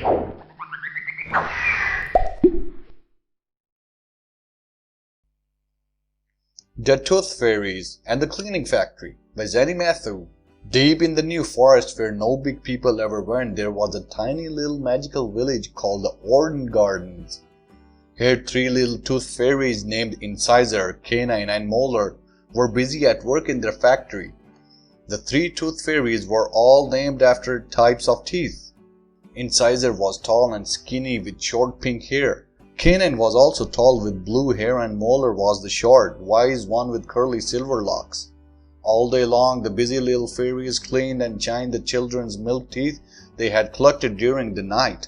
The Tooth Fairies and the Cleaning Factory by Zani Mathoo. Deep in the New Forest where no big people ever went, there was a tiny little magical village called the Orden Gardens. Here 3 little tooth fairies named Incisor, Canine and Molar were busy at work in their factory. The 3 tooth fairies were all named after types of teeth. Incisor was tall and skinny with short pink hair. Canine was also tall with blue hair, and Molar was the short, wise one with curly silver locks. All day long the busy little fairies cleaned and shined the children's milk teeth they had collected during the night.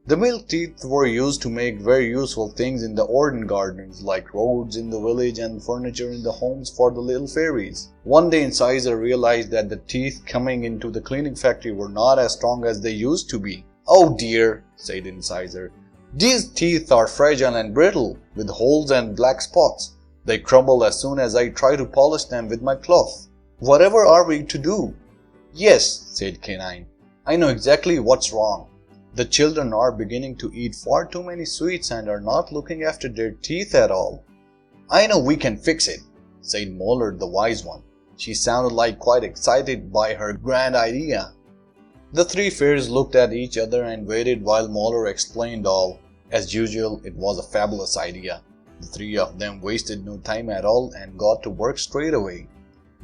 The milk teeth were used to make very useful things in the Orden Gardens, like roads in the village and furniture in the homes for the little fairies. One day Incisor realized that the teeth coming into the cleaning factory were not as strong as they used to be. "Oh dear," said Incisor. "These teeth are fragile and brittle, with holes and black spots. They crumble as soon as I try to polish them with my cloth. Whatever are we to do?" "Yes," said Canine, "I know exactly what's wrong. The children are beginning to eat far too many sweets and are not looking after their teeth at all." "I know we can fix it," said Molar, the wise one. She sounded like quite excited by her grand idea. The 3 fairies looked at each other and waited while Molar explained all. As usual, it was a fabulous idea. The 3 of them wasted no time at all and got to work straight away.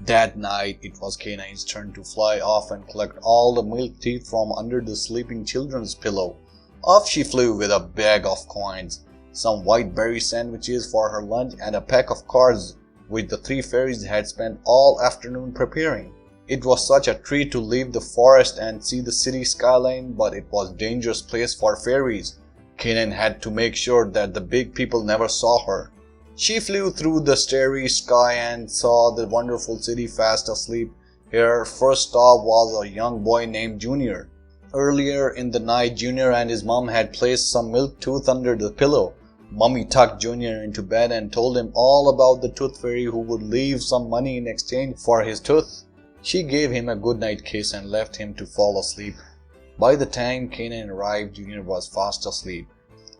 That night it was Canine's turn to fly off and collect all the milk teeth from under the sleeping children's pillow. Off she flew with a bag of coins, some white berry sandwiches for her lunch, and a pack of cards which the 3 fairies had spent all afternoon preparing. It was such a treat to leave the forest and see the city skyline, but it was a dangerous place for fairies. Canine had to make sure that the big people never saw her. She flew through the starry sky and saw the wonderful city fast asleep. Her first stop was a young boy named Junior. Earlier in the night, Junior and his mom had placed some milk tooth under the pillow. Mommy tucked Junior into bed and told him all about the tooth fairy who would leave some money in exchange for his tooth. She gave him a good night kiss and left him to fall asleep. By the time Canine arrived, Junior was fast asleep.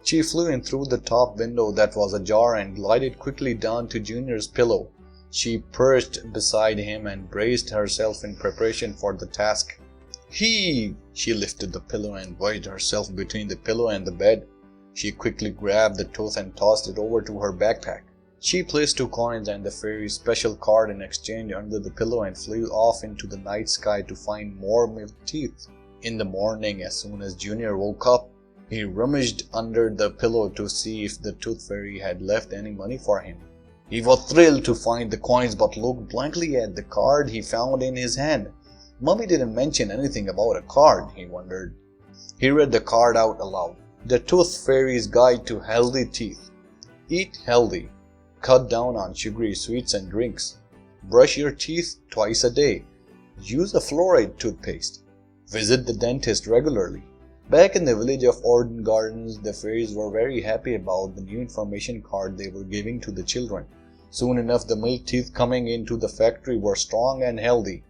She flew in through the top window that was ajar and glided quickly down to Junior's pillow. She perched beside him and braced herself in preparation for the task. "Heave!" She lifted the pillow and wedged herself between the pillow and the bed. She quickly grabbed the tooth and tossed it over to her backpack. She placed 2 coins and the fairy's special card in exchange under the pillow and flew off into the night sky to find more milk teeth. In the morning, as soon as Junior woke up, he rummaged under the pillow to see if the tooth fairy had left any money for him. He was thrilled to find the coins, but looked blankly at the card he found in his hand. Mommy didn't mention anything about a card, he wondered. He read the card out aloud. "The Tooth Fairy's Guide to Healthy Teeth. Eat healthy. Cut down on sugary sweets and drinks. Brush your teeth twice a day. Use a fluoride toothpaste. Visit the dentist regularly." Back in the village of Orden Gardens, the fairies were very happy about the new information card they were giving to the children. Soon enough, the milk teeth coming into the factory were strong and healthy.